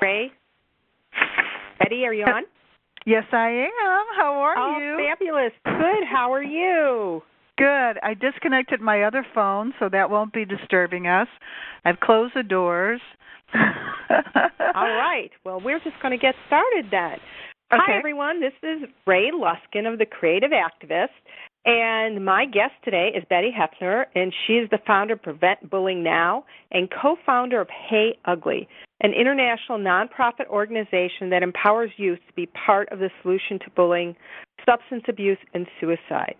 Ray? Betty, are you on? Yes, I am. How are you? Oh, fabulous. Good. How are you? Good. I disconnected my other phone, so that won't be disturbing us. I've closed the doors. All right. Well, we're just going to get started then. Okay. Hi, everyone. This is Ray Luskin of The Creative Activist, and my guest today is Betty Hoeffner, and she is the founder of Prevent Bullying Now and co-founder of Hey U.G.L.Y, an international nonprofit organization that empowers youth to be part of the solution to bullying, substance abuse, and suicide.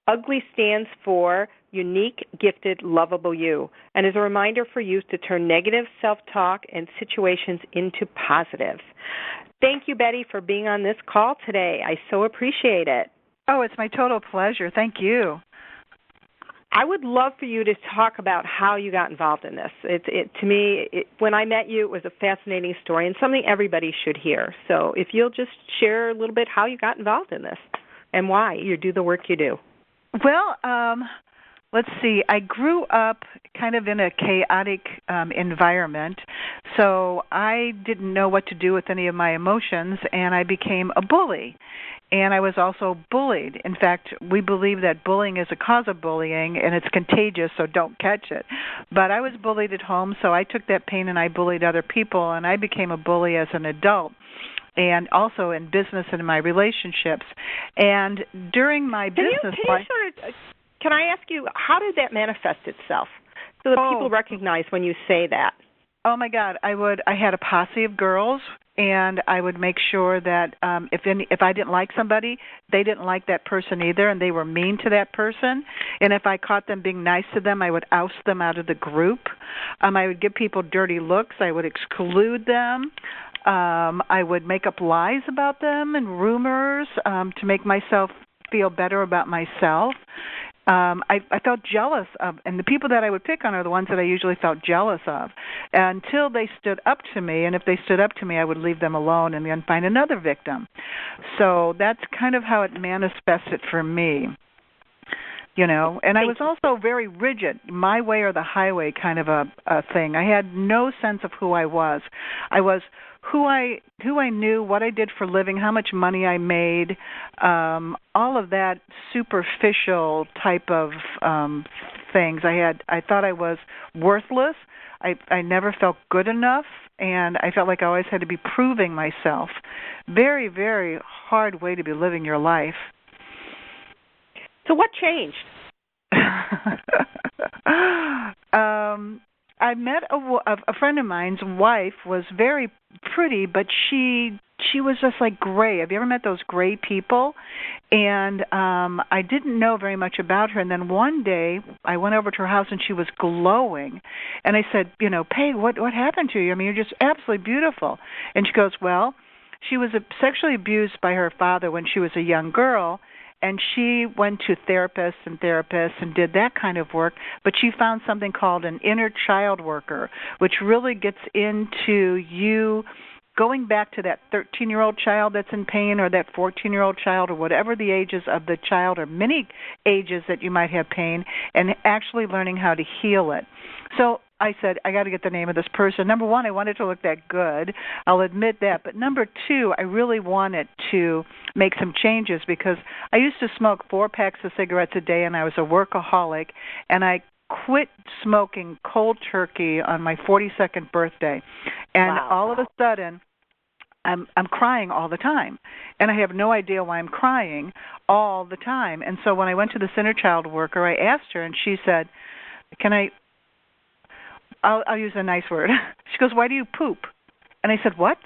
U.G.L.Y stands for Unique Gifted Lovable You, and is a reminder for youth to turn negative self-talk and situations into positive. Thank you, Betty, for being on this call today. I so appreciate it. Oh, it's my total pleasure. Thank you. I would love for you to talk about how you got involved in this. To me, when I met you, it was a fascinating story and something everybody should hear. So if you'll just share a little bit how you got involved in this and why you do the work you do. Well, let's see. I grew up kind of in a chaotic environment, so I didn't know what to do with any of my emotions, and I became a bully. And I was also bullied. In fact, we believe that bullying is a cause of bullying, and it's contagious, so don't catch it. But I was bullied at home, so I took that pain and I bullied other people, and I became a bully as an adult, and also in business and in my relationships. And during my business life... Can I ask you, how did that manifest itself so that people recognize when you say that? Oh, my God. I had a posse of girls, and I would make sure that if I didn't like somebody, they didn't like that person either, and they were mean to that person. And if I caught them being nice to them, I would oust them out of the group. I would give people dirty looks. I would exclude them. I would make up lies about them and rumors to make myself feel better about myself. I felt jealous of, and the people that I would pick on are the ones that I usually felt jealous of, until they stood up to me. And if they stood up to me, I would leave them alone and then find another victim. So that's kind of how it manifested for me. You know, and I was also very rigid, my way or the highway kind of a thing. I had no sense of who I was. I was who I knew, what I did for a living, how much money I made, all of that superficial type of things. I thought I was worthless. I never felt good enough, and I felt like I always had to be proving myself. Very, very hard way to be living your life. So what changed? I met a friend of mine's wife was very pretty, but she was just like gray. Have you ever met those gray people? And I didn't know very much about her. And then one day I went over to her house and she was glowing. And I said, Peg, what happened to you? I mean, you're just absolutely beautiful. And she goes, well, she was sexually abused by her father when she was a young girl. And she went to therapists and did that kind of work, but she found something called an inner child worker, which really gets into you going back to that 13-year-old child that's in pain, or that 14-year-old child, or whatever the ages of the child, or many ages that you might have pain, and actually learning how to heal it. So I said, I got to get the name of this person. Number one, I wanted to look that good. I'll admit that. But number two, I really wanted to make some changes, because I used to smoke 4 packs of cigarettes a day, and I was a workaholic, and I quit smoking cold turkey on my 42nd birthday. And all of a sudden, I'm crying all the time, and I have no idea why I'm crying all the time. And so when I went to the inner child worker, I asked her, and she said, I'll use a nice word. She goes, why do you poop? And I said, what?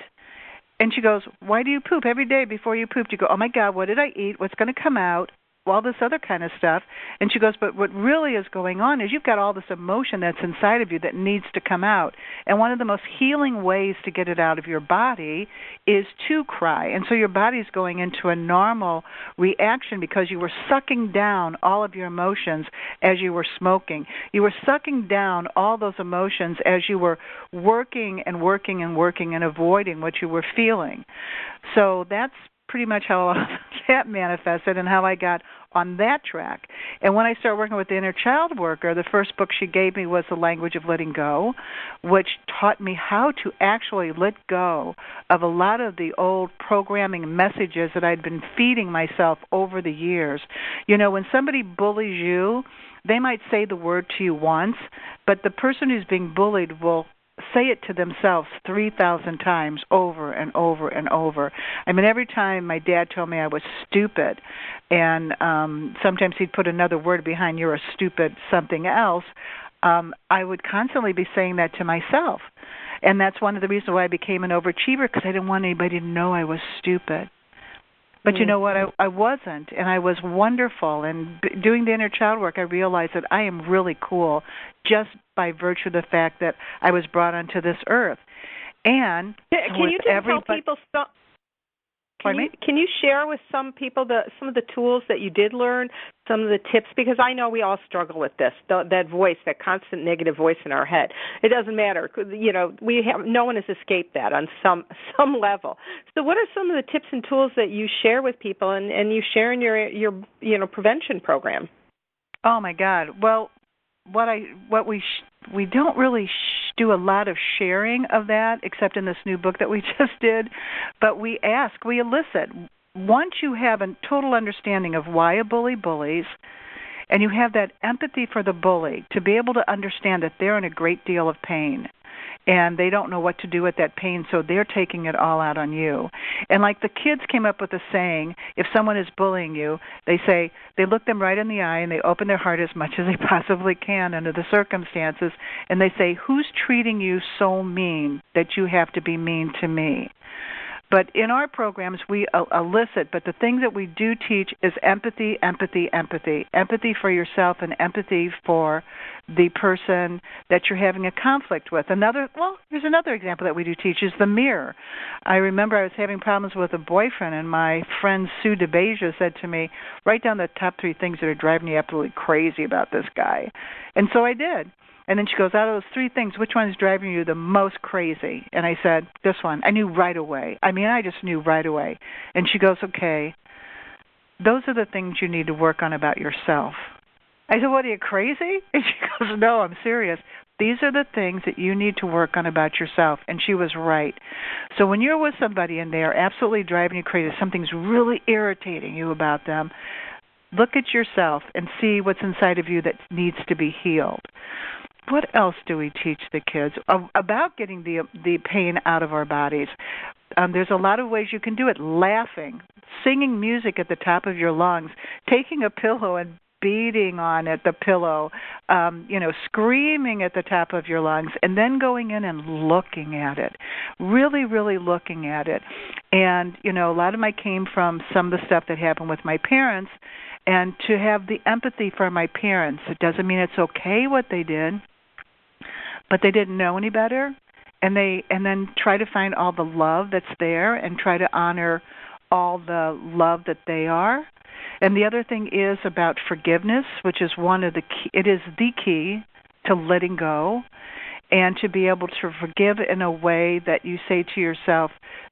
And she goes, why do you poop? Every day before you poop, you go, oh, my God, what did I eat? What's going to come out? All this other kind of stuff. And she goes, but what really is going on is you've got all this emotion that's inside of you that needs to come out. And one of the most healing ways to get it out of your body is to cry. And so your body's going into a normal reaction because you were sucking down all of your emotions as you were smoking. You were sucking down all those emotions as you were working and avoiding what you were feeling. So that's pretty much how that manifested, and how I got on that track. And when I started working with the inner child worker, the first book she gave me was The Language of Letting Go, which taught me how to actually let go of a lot of the old programming messages that I'd been feeding myself over the years. You know, when somebody bullies you, they might say the word to you once, but the person who's being bullied will say it to themselves 3,000 times over and over and over. I mean, every time my dad told me I was stupid, and sometimes he'd put another word behind "you're a stupid something else," I would constantly be saying that to myself. And that's one of the reasons why I became an overachiever, because I didn't want anybody to know I was stupid. But you know what? I wasn't, and I was wonderful. And doing the inner child work, I realized that I am really cool just by virtue of the fact that I was brought onto this earth. And can you just tell people Can you share with some people some of the tools that you did learn, some of the tips? Because I know we all struggle with this, that voice, that constant negative voice in our head. It doesn't matter. You know, no one has escaped that on some level. So what are some of the tips and tools that you share with people and you share in your prevention program? Oh my God. Well, we don't really do a lot of sharing of that, except in this new book that we just did. But we elicit. Once you have a total understanding of why a bully bullies, and you have that empathy for the bully, to be able to understand that they're in a great deal of pain, and they don't know what to do with that pain, so they're taking it all out on you. And like the kids came up with a saying, if someone is bullying you, they look them right in the eye and they open their heart as much as they possibly can under the circumstances, and they say, who's treating you so mean that you have to be mean to me? But in our programs, we elicit, but the thing that we do teach is empathy, empathy, empathy. Empathy for yourself and empathy for the person that you're having a conflict with. Here's another example that we do teach is the mirror. I remember I was having problems with a boyfriend, and my friend Sue DeBeja said to me, write down the top 3 things that are driving you absolutely crazy about this guy. And so I did. And then she goes, out of those 3 things, which one is driving you the most crazy? And I said, this one. I knew right away. I just knew right away. And she goes, okay, those are the things you need to work on about yourself. I said, what, are you crazy? And she goes, no, I'm serious. These are the things that you need to work on about yourself. And she was right. So when you're with somebody and they are absolutely driving you crazy, something's really irritating you about them, look at yourself and see what's inside of you that needs to be healed. What else do we teach the kids about getting the pain out of our bodies? There's a lot of ways you can do it. Laughing, singing music at the top of your lungs, taking a pillow and beating on it, the pillow, screaming at the top of your lungs, and then going in and looking at it, really, really looking at it. And, a lot of my came from some of the stuff that happened with my parents, and to have the empathy for my parents. It doesn't mean it's okay what they did, but they didn't know any better, and then try to find all the love that's there and try to honor all the love that they are. And the other thing is about forgiveness, which is it is the key to letting go, and to be able to forgive in a way that you say to yourself,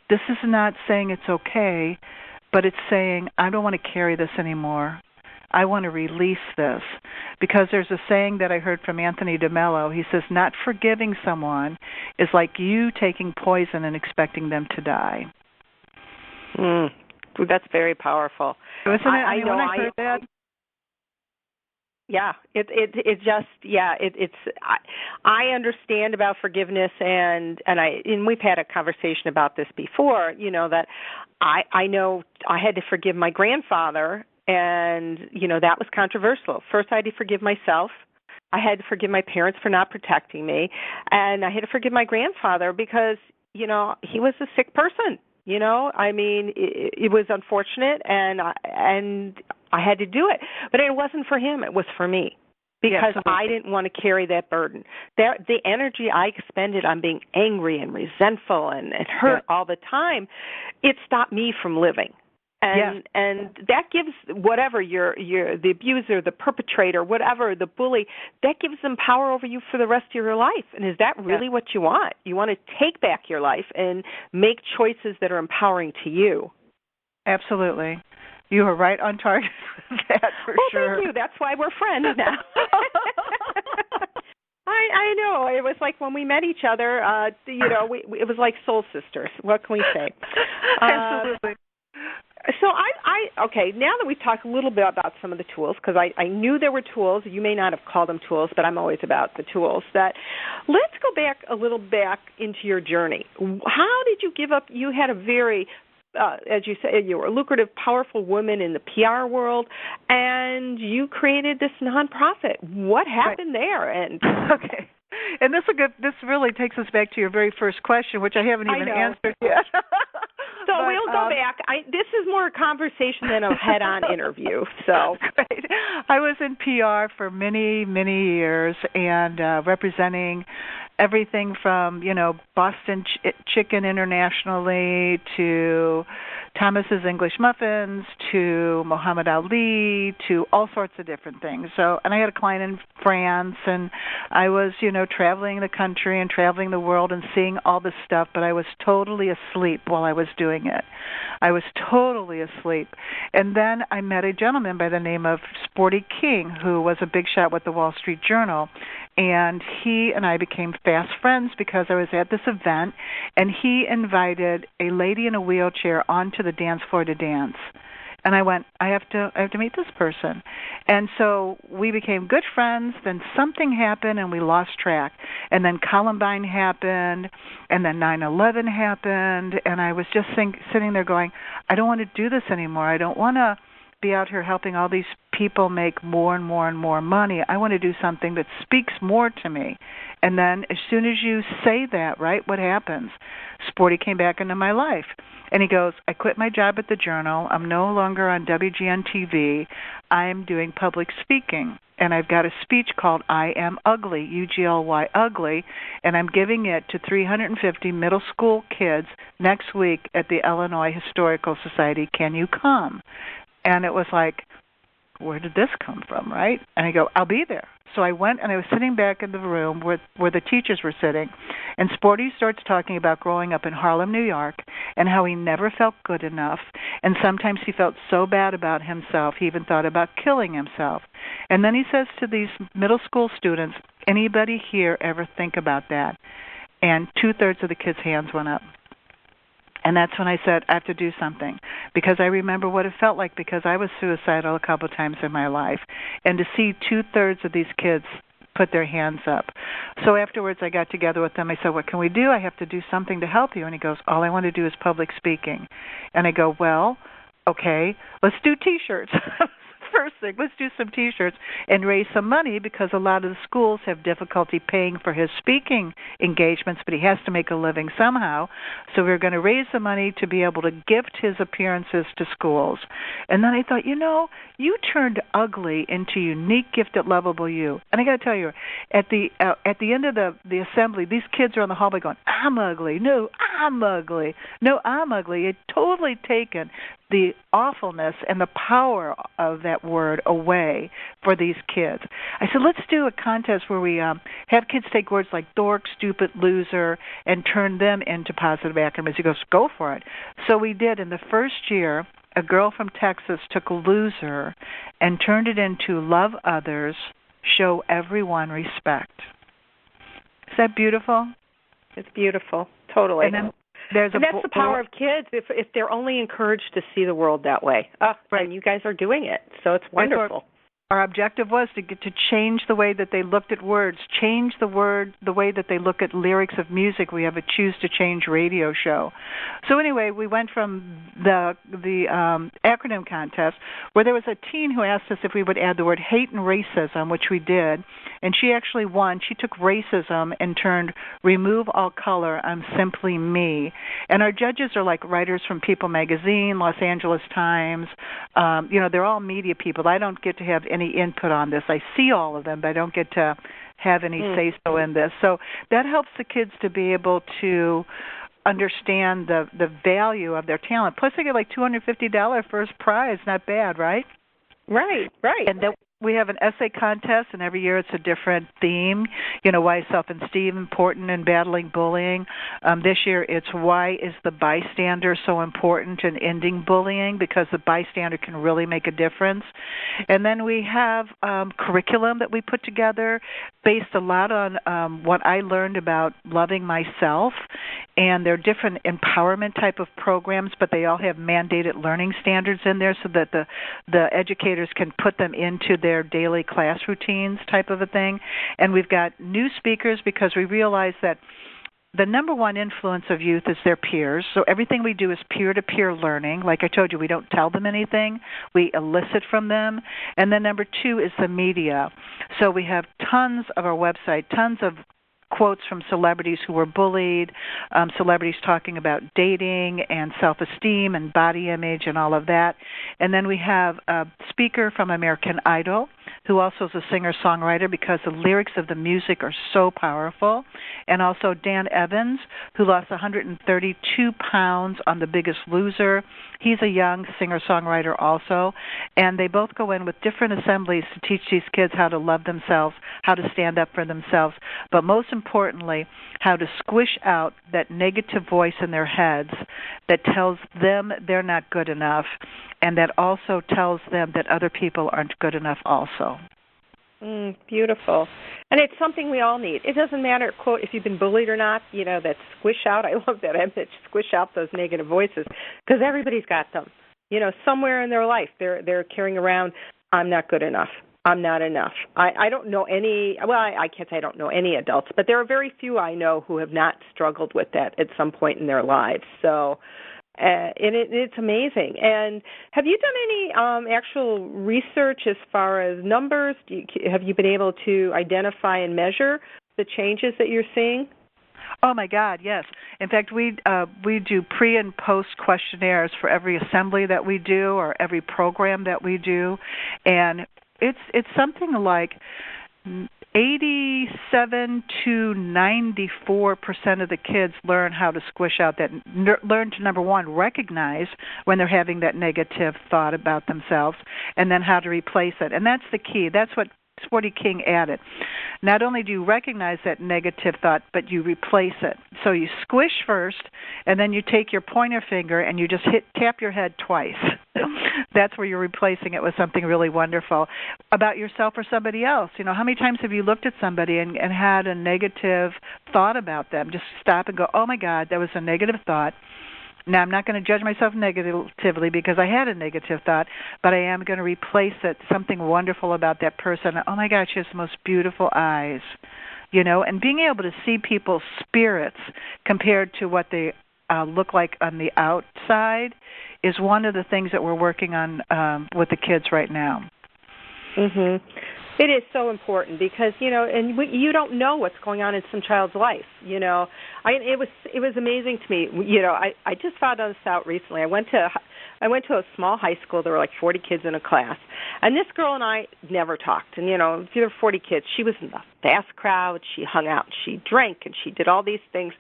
this is not saying it's okay, but it's saying, I don't want to carry this anymore. I want to release this. Because there's a saying that I heard from Anthony DeMello. He says, not forgiving someone is like you taking poison and expecting them to die. That's very powerful. Isn't it? I know when I heard that. Yeah, I understand about forgiveness, and we've had a conversation about this before. That I know I had to forgive my grandfather, and that was controversial. First, I had to forgive myself. I had to forgive my parents for not protecting me, and I had to forgive my grandfather because he was a sick person. It was unfortunate, and I had to do it. But it wasn't for him. It was for me because I didn't want to carry that burden. The energy I expended on being angry and resentful and hurt all the time, it stopped me from living. And that gives whatever the abuser, the perpetrator, whatever, the bully, that gives them power over you for the rest of your life. And is that really what you want? You want to take back your life and make choices that are empowering to you. Absolutely. You were right on target with that for sure. Thank you. That's why we're friends now. I know. It was like when we met each other, it was like soul sisters. What can we say? Absolutely. So okay, now that we've talked a little bit about some of the tools, because I knew there were tools. You may not have called them tools, but I'm always about the tools. Let's go back into your journey. How did you give up? You had a very as you said, you were a lucrative, powerful woman in the PR world, and you created this nonprofit. What happened there? And okay, and this really takes us back to your very first question, which I haven't even answered yet. So we'll go back. This is more a conversation than a head-on interview. So great. I was in PR for many, many years and representing everything from, Boston Chicken internationally to Thomas's English Muffins to Muhammad Ali to all sorts of different things. So, and I had a client in France, and I was, traveling the country and traveling the world and seeing all this stuff, but I was totally asleep while I was doing it. I was totally asleep. And then I met a gentleman by the name of Sporty King, who was a big shot with the Wall Street Journal. And he and I became fast friends because I was at this event, and he invited a lady in a wheelchair onto the dance floor to dance. And I went, I have to meet this person. And so we became good friends. Then something happened, and we lost track. And then Columbine happened, and then 9/11 happened, and I was just sitting there going, I don't want to do this anymore. I don't want to be out here helping all these people make more and more and more money. I want to do something that speaks more to me. And then as soon as you say that, right, what happens? Sporty came back into my life. And he goes, I quit my job at the Journal. I'm no longer on WGN TV. I'm doing public speaking. And I've got a speech called I Am Ugly, U.G.L.Y. Ugly, and I'm giving it to 350 middle school kids next week at the Illinois Historical Society. Can you come? And it was like, where did this come from, right? And I go, I'll be there. So I went, and I was sitting back in the room where the teachers were sitting, and Sporty starts talking about growing up in Harlem, New York, and how he never felt good enough, and sometimes he felt so bad about himself, he even thought about killing himself. And then he says to these middle school students, anybody here ever think about that? And 2/3 of the kids' hands went up. And that's when I said, I have to do something, because I remember what it felt like, because I was suicidal a couple of times in my life. And to see 2/3 of these kids put their hands up. So afterwards I got together with them. I said, what can we do? I have to do something to help you. And he goes, all I want to do is public speaking. And I go, well, okay, let's do T-shirts. First thing, let's do some T-shirts and raise some money, because a lot of the schools have difficulty paying for his speaking engagements, but he has to make a living somehow. So we're going to raise the money to be able to gift his appearances to schools. And then I thought, you turned ugly into Unique Gifted Lovable You. And I got to tell you, at the end of the assembly, these kids are on the hallway going, I'm ugly. No, I'm ugly. No, I'm ugly. It totally taken the awfulness and the power of that word away for these kids. I said, let's do a contest where we have kids take words like dork, stupid, loser, and turn them into positive acronyms. He goes, go for it. So we did. In the first year, a girl from Texas took loser and turned it into love others, show everyone respect. Is that beautiful? It's beautiful, totally. And then that's the power of kids, if they're only encouraged to see the world that way. Right. And you guys are doing it, so it's wonderful. Our objective was to get to change the way that they looked at words, change the way that they look at lyrics of music. We have a Choose to Change radio show. So anyway, we went from the acronym contest, where there was a teen who asked us if we would add the word hate and racism, which we did, and she actually won. She took racism and turned remove all color, I'm simply me. And our judges are like writers from People magazine, Los Angeles Times. They're all media people. I don't get to have any input on this. I see all of them, but I don't get to have any say-so in this. So that helps the kids to be able to understand the value of their talent. Plus, they get like $250 first prize. Not bad, right? Right. we have an essay contest, and every year it's a different theme. Why is self-esteem important in battling bullying? This year it's why is the bystander so important in ending bullying, because the bystander can really make a difference. And then we have curriculum that we put together based a lot on what I learned about loving myself. And there are different empowerment type of programs, but they all have mandated learning standards in there so that the educators can put them into their daily class routines type of a thing. And we've got new speakers because we realize that the number one influence of youth is their peers. So everything we do is peer-to-peer learning. Like I told you, we don't tell them anything. We elicit from them. And then number two is the media. So we have tons of our website, tons of quotes from celebrities who were bullied, celebrities talking about dating and self-esteem and body image and all of that. And then we have a speaker from American Idol who also is a singer-songwriter because the lyrics of the music are so powerful. And also Dan Evans, who lost 132 pounds on The Biggest Loser. He's a young singer-songwriter also. And they both go in with different assemblies to teach these kids how to love themselves, how to stand up for themselves, but most importantly, how to squish out that negative voice in their heads that tells them they're not good enough, and that also tells them that other people aren't good enough also. Beautiful. And it's something we all need. It doesn't matter, quote, if you've been bullied or not, that squish out. I love that image, squish out those negative voices, because everybody's got them. Somewhere in their life they're carrying around, I'm not good enough. I'm not enough. I don't know any, I can't say I don't know any adults, but there are very few I know who have not struggled with that at some point in their lives. So it's amazing. And have you done any actual research as far as numbers? Have you been able to identify and measure the changes that you're seeing? Oh my God, yes. In fact, we do pre and post questionnaires for every assembly that we do or every program that we do, and it's something like 87 to 94% of the kids learn how to squish out that, learn to, number one, recognize when they're having that negative thought about themselves, and then how to replace it. And that's the key. That's what Sporty King added. Not only do you recognize that negative thought, but you replace it. So you squish first, and then you take your pointer finger and you just tap your head twice. That's where you're replacing it with something really wonderful about yourself or somebody else. How many times have you looked at somebody and had a negative thought about them? Just stop and go, oh my God, that was a negative thought. Now, I'm not going to judge myself negatively because I had a negative thought, but I am going to replace it, something wonderful about that person. Oh, my God, she has the most beautiful eyes, and being able to see people's spirits compared to what they look like on the outside is one of the things that we're working on with the kids right now. Mm-hmm. It is so important because, and you don't know what's going on in some child's life, It was amazing to me. I just found this out recently. I went to a small high school. There were like 40 kids in a class. And this girl and I never talked. And, if there were 40 kids, she was in the fast crowd. She hung out. She drank. And she did all these things.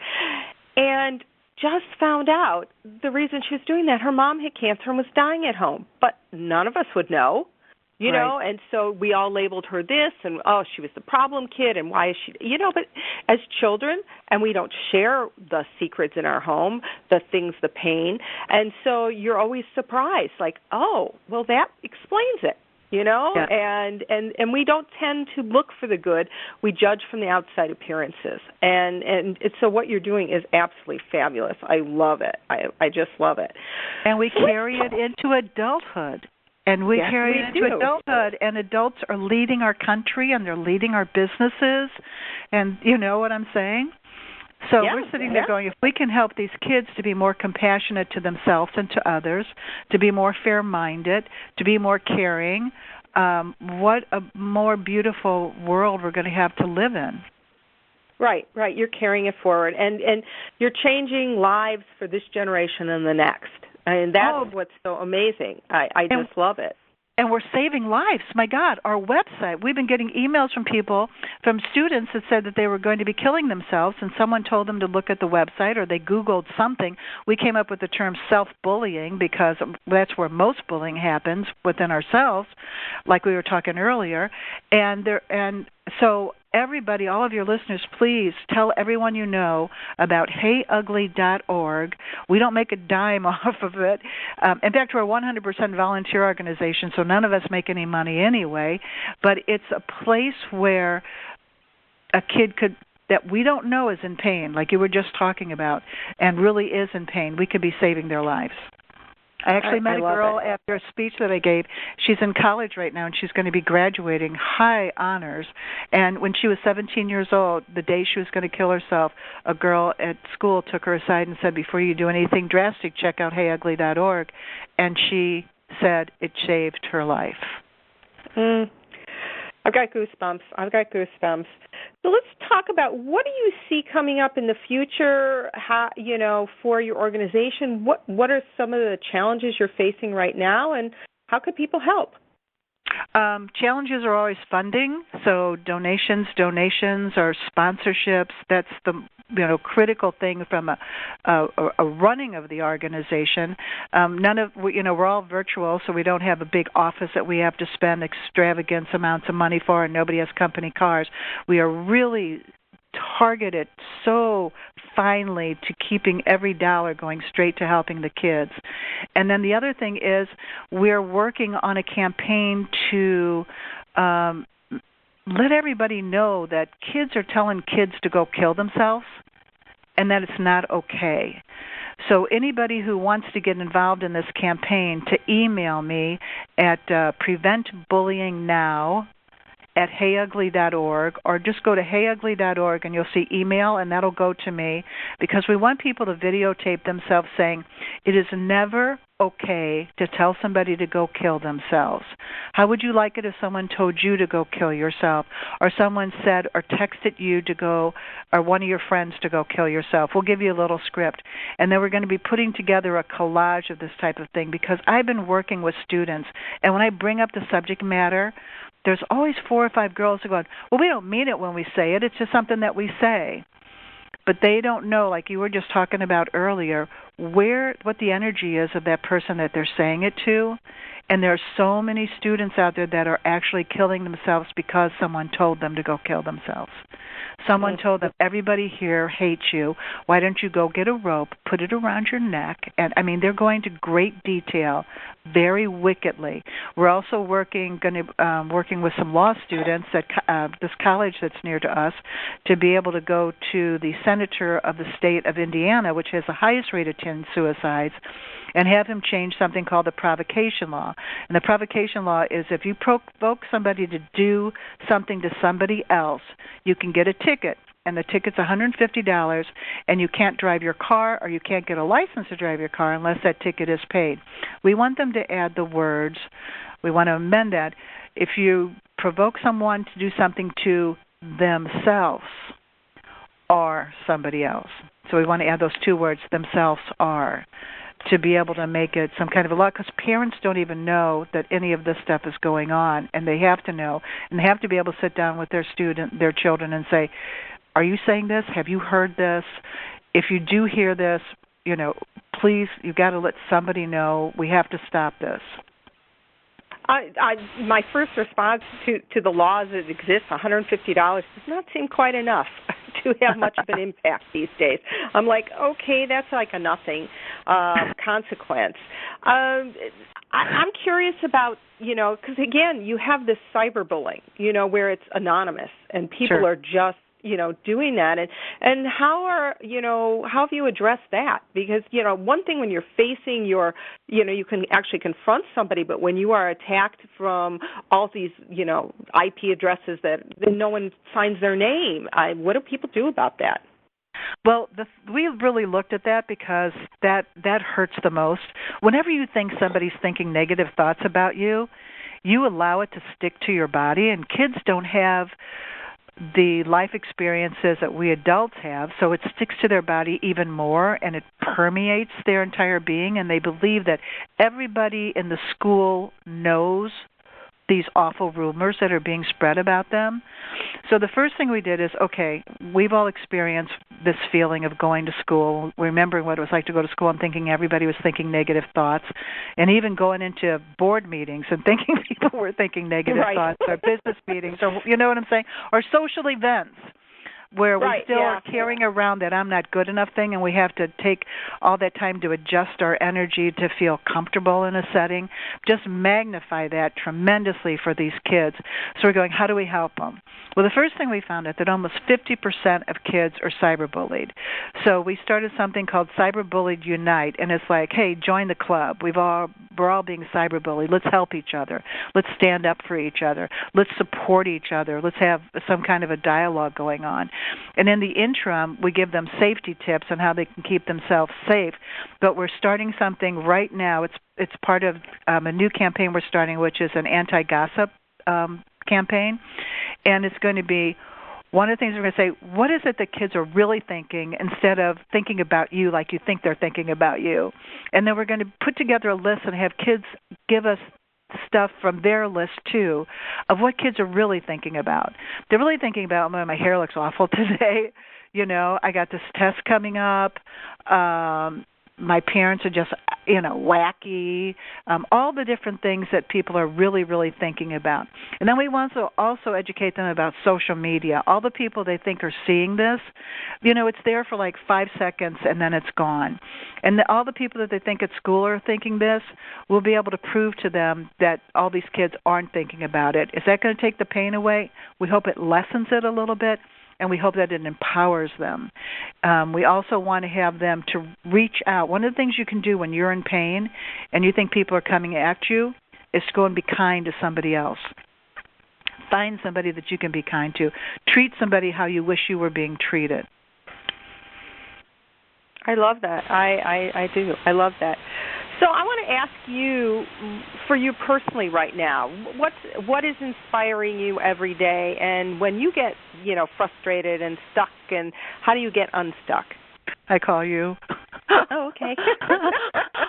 And just found out the reason she was doing that, her mom had cancer and was dying at home. But none of us would know. Right. And so we all labeled her this, and, she was the problem kid, and why is she, but as children, and we don't share the secrets in our home, the things, the pain, and so you're always surprised, like, that explains it, Yeah. and we don't tend to look for the good. We judge from the outside appearances, and so what you're doing is absolutely fabulous. I love it. I just love it. And we carry it into adulthood. And we carry it into adulthood, and adults are leading our country, and they're leading our businesses, and you know what I'm saying? So we're sitting there going, if we can help these kids to be more compassionate to themselves and to others, to be more fair-minded, to be more caring, what a more beautiful world we're going to have to live in. Right. You're carrying it forward, and you're changing lives for this generation and the next. And that's what's so amazing. I just love it. And we're saving lives. My God, our website, we've been getting emails from people, from students that said that they were going to be killing themselves, and someone told them to look at the website, or they Googled something. We came up with the term self-bullying because that's where most bullying happens, within ourselves, like we were talking earlier. And so everybody, all of your listeners, please tell everyone you know about HeyUGL.org. We don't make a dime off of it. In fact, we're a 100% volunteer organization, so none of us make any money anyway. But it's a place where a kid that we don't know is in pain, like you were just talking about, and really is in pain. We could be saving their lives. I actually met a girl after a speech that I gave. She's in college right now, and she's going to be graduating, high honors. And when she was 17 years old, the day she was going to kill herself, a girl at school took her aside and said, before you do anything drastic, check out HeyUGL.org. And she said it saved her life. I've got goosebumps. So let's talk about, what do you see coming up in the future, for your organization? What are some of the challenges you're facing right now, and how could people help? Challenges are always funding, so donations or sponsorships. That's the critical thing from a running of the organization. We're all virtual, so we don't have a big office that we have to spend extravagant amounts of money for, and nobody has company cars. We are really targeted so finely to keeping every dollar going straight to helping the kids. And then the other thing is, we're working on a campaign to let everybody know that kids are telling kids to go kill themselves, and that it's not okay. So anybody who wants to get involved in this campaign, to email me at preventbullyingnow at HeyUGL.org, or just go to HeyUGL.org and you'll see email, and that'll go to me, because we want people to videotape themselves saying, it is never okay to tell somebody to go kill themselves. How would you like it if someone told you to go kill yourself, or someone said or texted you to go, or one of your friends to go kill yourself? We'll give you a little script, and then we're going to be putting together a collage of this type of thing, because I've been working with students, and when I bring up the subject matter, there's always 4 or 5 girls who go, well, we don't mean it when we say it. It's just something that we say. But they don't know, like you were just talking about earlier, what the energy is of that person that they're saying it to. And there are so many students out there that are actually killing themselves because someone told them to go kill themselves. Someone told them, everybody here hates you. Why don't you go get a rope, put it around your neck? And they're going to great detail, very wickedly. We're also working with some law students at this college that's near to us, to be able to go to the senator of the state of Indiana, which has the highest rate of teen suicides, and have him change something called the provocation law. And the provocation law is, if you provoke somebody to do something to somebody else, you can get a ticket. And the ticket's $150, and you can't drive your car, or you can't get a license to drive your car unless that ticket is paid. We want them to add the words, we want to amend that, if you provoke someone to do something to themselves or somebody else. So we want to add those 2 words, themselves or, to be able to make it some kind of a law, because parents don't even know that any of this stuff is going on, and they have to know, and they have to be able to sit down with their children and say, are you saying this? Have you heard this? If you do hear this, please, you've got to let somebody know. We have to stop this. My first response to the laws that exist, $150, does not seem quite enough to have much of an impact these days. I'm like, okay, that's like a nothing consequence. I'm curious about, because again, you have this cyberbullying, where it's anonymous and people are just, doing that, and how have you addressed that? Because one thing when you're facing you can actually confront somebody, but when you are attacked from all these IP addresses that no one signs their name, what do people do about that? Well, we really looked at that, because that hurts the most. Whenever you think somebody's thinking negative thoughts about you, you allow it to stick to your body, and kids don't have the life experiences that we adults have, so it sticks to their body even more, and it permeates their entire being, and they believe that everybody in the school knows these awful rumors that are being spread about them. So the first thing we did is, okay, we've all experienced this feeling of going to school, remembering what it was like to go to school and thinking everybody was thinking negative thoughts, and even going into board meetings and thinking people were thinking negative thoughts, or business meetings, or you know what I'm saying, or social events where we still are carrying around that I'm not good enough thing, and we have to take all that time to adjust our energy to feel comfortable in a setting. Just magnify that tremendously for these kids. So we're going, how do we help them? Well, the first thing we found out that almost 50% of kids are cyberbullied. So we started something called Cyberbullied Unite, and it's like, hey, join the club. We're all being cyberbullied. Let's help each other. Let's stand up for each other. Let's support each other. Let's have some kind of a dialogue going on. And in the interim, we give them safety tips on how they can keep themselves safe. But we're starting something right now. It's part of a new campaign we're starting, which is an anti-gossip campaign. And it's going to be, one of the things we're going to say, what is it that kids are really thinking instead of thinking about you like you think they're thinking about you? And then we're going to put together a list and have kids give us stuff from their list too of what kids are really thinking about. They're really thinking about, oh, my hair looks awful today. You know, I got this test coming up. My parents are just, wacky. All the different things that people are really, really thinking about. And then we want to also educate them about social media. All the people they think are seeing this, it's there for like 5 seconds and then it's gone. And all the people that they think at school are thinking this, we'll be able to prove to them that all these kids aren't thinking about it. Is that going to take the pain away? We hope it lessens it a little bit. And we hope that it empowers them. We also want to have them to reach out. One of the things you can do when you're in pain and you think people are coming at you is to go and be kind to somebody else. Find somebody that you can be kind to. Treat somebody how you wish you were being treated. I love that. I do. I love that. So I want to ask you, for you personally right now, what is inspiring you every day? And when you get, frustrated and stuck, and how do you get unstuck? I call you. Oh, okay.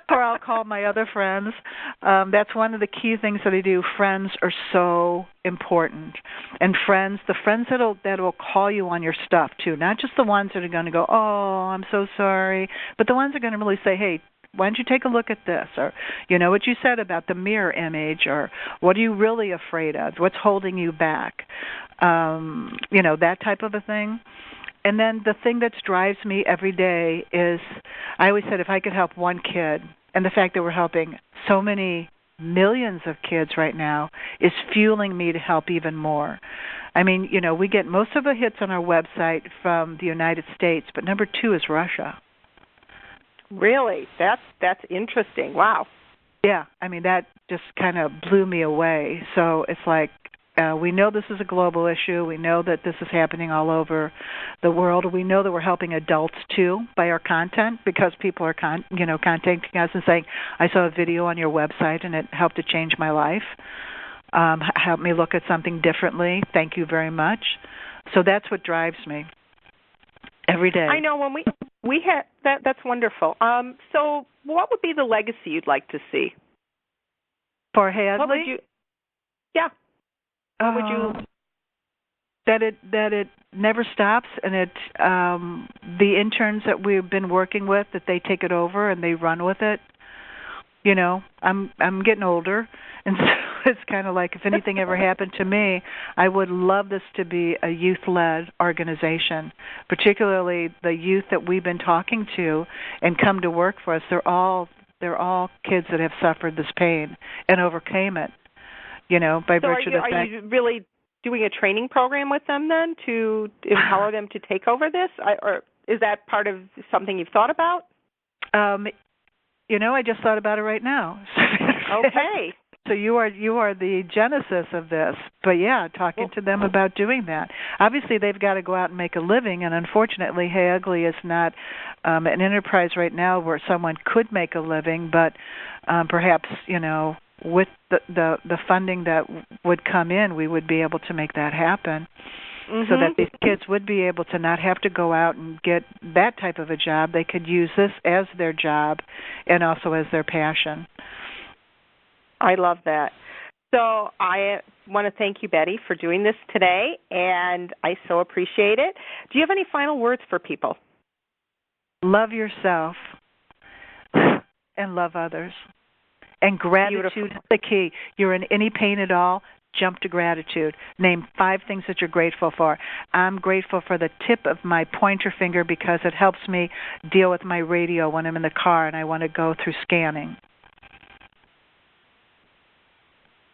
Or I'll call my other friends. That's one of the key things that I do. Friends are so important. And the friends that'll call you on your stuff too, not just the ones that are going to go, oh, I'm so sorry, but the ones that are going to really say, hey, why don't you take a look at this? Or, what you said about the mirror image, or what are you really afraid of? What's holding you back? That type of a thing. And then the thing that drives me every day is, I always said if I could help one kid, and the fact that we're helping so many millions of kids right now is fueling me to help even more. I mean, we get most of the hits on our website from the United States, but number 2 is Russia. Really? That's interesting. Wow. Yeah, I mean, that just kind of blew me away. So it's like, we know this is a global issue. We know that this is happening all over the world. We know that we're helping adults, too, by our content, because people are contacting us and saying, I saw a video on your website and it helped to change my life. Helped me look at something differently. Thank you very much. So that's what drives me every day. I know when we had that's wonderful. So what would be the legacy you'd like to see? For Hey U.G.L.Y? What would you? Yeah. What would you? That it never stops, and the interns that we've been working with, that they take it over and they run with it. I'm getting older, and so it's kind of like if anything ever happened to me, I would love this to be a youth-led organization, particularly the youth that we've been talking to and come to work for us. They're all kids that have suffered this pain and overcame it, by virtue of the fact. Are you really doing a training program with them then to empower them to take over this, or is that part of something you've thought about? I just thought about it right now. Okay. So you are the genesis of this. But yeah, talking to them about doing that. Obviously, they've got to go out and make a living, and unfortunately, Hey U.G.L.Y is not an enterprise right now where someone could make a living. But perhaps with the funding that would come in, we would be able to make that happen. so that these kids would be able to not have to go out and get that type of a job. They could use this as their job and also as their passion. I love that. So I want to thank you, Betty, for doing this today, and I so appreciate it. Do you have any final words for people? Love yourself and love others. And gratitude is the key. You're in any pain at all, jump to gratitude. Name 5 things that you're grateful for. I'm grateful for the tip of my pointer finger because it helps me deal with my radio when I'm in the car and I want to go through scanning.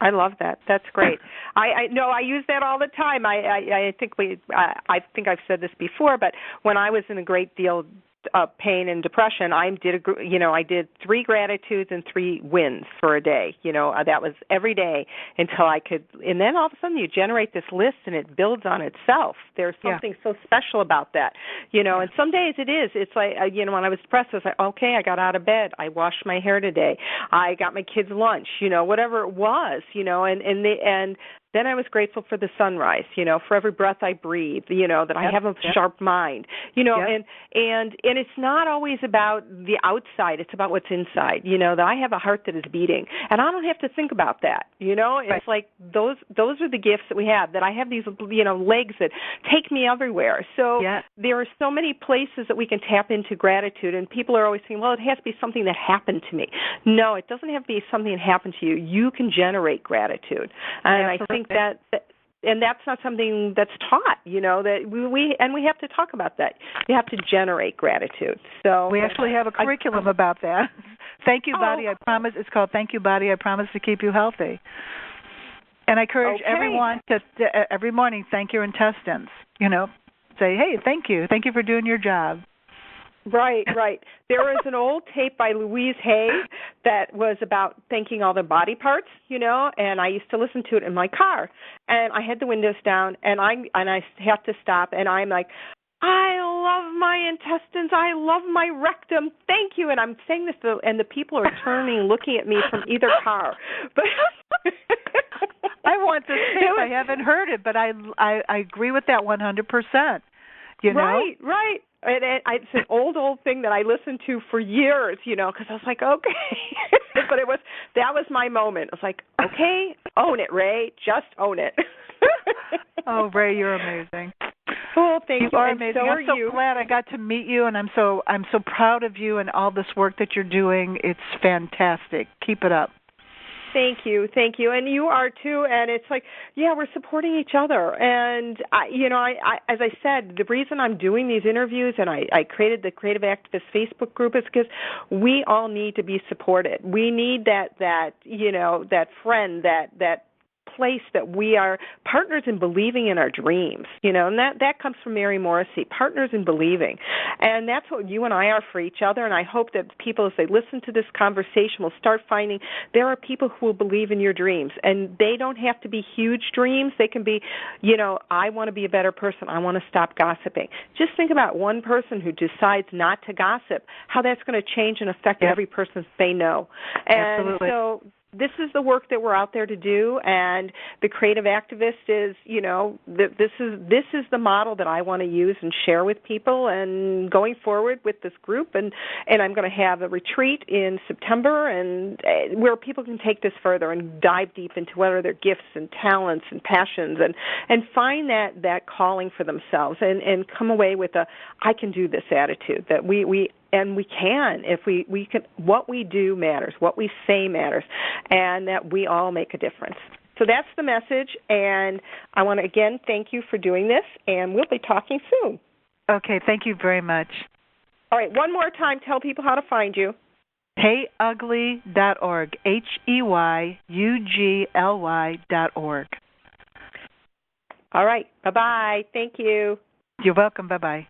I love that. That's great. I know I use that all the time. I think I've said this before, but when I was in a great deal pain and depression, I did 3 gratitudes and 3 wins for a day. That was every day until I could, and then all of a sudden you generate this list and it builds on itself. There's something so special about that, and some days it is. It's like, when I was depressed, I was like, okay, I got out of bed. I washed my hair today. I got my kids lunch, whatever it was, and then I was grateful for the sunrise, for every breath I breathe, that I have a sharp mind, and it's not always about the outside. It's about what's inside, that I have a heart that is beating, and I don't have to think about that, It's like those are the gifts that we have, that I have these, legs that take me everywhere. So there are so many places that we can tap into gratitude, and people are always saying, well, it has to be something that happened to me. No, it doesn't have to be something that happened to you. You can generate gratitude. And I think that and that's not something that's taught, that we have to talk about that. You have to generate gratitude. So we actually have a curriculum about that. Thank you, body. I promise. It's called Thank You, Body. I promise to keep you healthy. And I encourage everyone to every morning thank your intestines. Say, hey, thank you for doing your job. Right. There was an old tape by Louise Hay that was about thanking all the body parts, and I used to listen to it in my car. And I had the windows down, and I have to stop, and I'm like, I love my intestines. I love my rectum. Thank you. And I'm saying this, and the people are turning, looking at me from either car. But I want this tape. I haven't heard it, but I agree with that 100%. Right. And it's an old thing that I listened to for years, because I was like, okay. But that was my moment. I was like, okay, own it, Ray. Just own it. Oh, Ray, you're amazing. Well, thank you. You are amazing. I'm so glad I got to meet you, and I'm so proud of you and all this work that you're doing. It's fantastic. Keep it up. Thank you, and you are too. And it's like, we're supporting each other. And I as I said, the reason I'm doing these interviews and I created the Creative Activist Facebook group is because we all need to be supported. We need that friend, that place that we are partners in believing in our dreams, and that comes from Mary Morrissey, partners in believing. And that's what you and I are for each other, and I hope that people, as they listen to this conversation, will start finding there are people who will believe in your dreams, and they don't have to be huge dreams. They can be, I want to be a better person. I want to stop gossiping. Just think about one person who decides not to gossip, how that's going to change and affect every person they know. And absolutely. So this is the work that we're out there to do, and the Creative Activist is, this is the model that I want to use and share with people. And going forward with this group, and I'm going to have a retreat in September, and where people can take this further and dive deep into what are their gifts and talents and passions, and find that calling for themselves, and come away with a I can do this attitude, that we can, if we can. What we do matters, what we say matters, and that we all make a difference. So that's the message, and I want to again thank you for doing this, and we'll be talking soon. Okay, thank you very much. All right, one more time, tell people how to find you. All right, bye-bye. Thank you. You're welcome. Bye-bye.